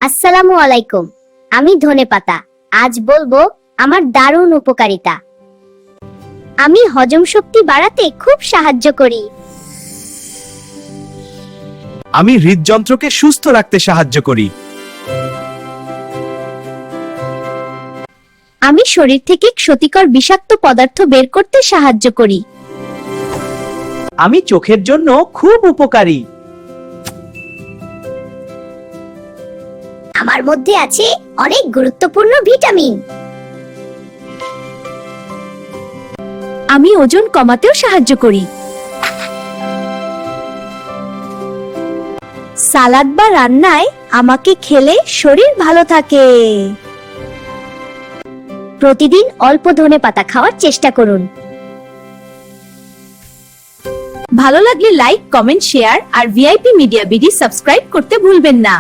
আসসালামু আলাইকুম। আমি ধনেপাতা। আজ বলবো আমার দারুণ উপকারিতা। আমি হজম শক্তি বাড়াতে খুব সাহায্য করি। আমি হৃদযন্ত্রকে সুস্থ রাখতে সাহায্য করি। আমি শরীর থেকে ক্ষতিকর বিষাক্ত পদার্থ বের করতে সাহায্য করি। আমি চোখের জন্য খুব উপকারী। আমার মধ্যে আছে অনেক গুরুত্বপূর্ণ ভিটামিন। আমি ওজন কমাতেও সাহায্য করি। সালাদ বা রান্নায় আমাকে খেলে শরীর ভালো থাকে। প্রতিদিন অল্প ধনেপাতা খাওয়ার চেষ্টা করুন। ভালো লাগলে লাইক, কমেন্ট, শেয়ার আর ভিআইপি মিডিয়া বিডি সাবস্ক্রাইব করতে ভুলবেন না।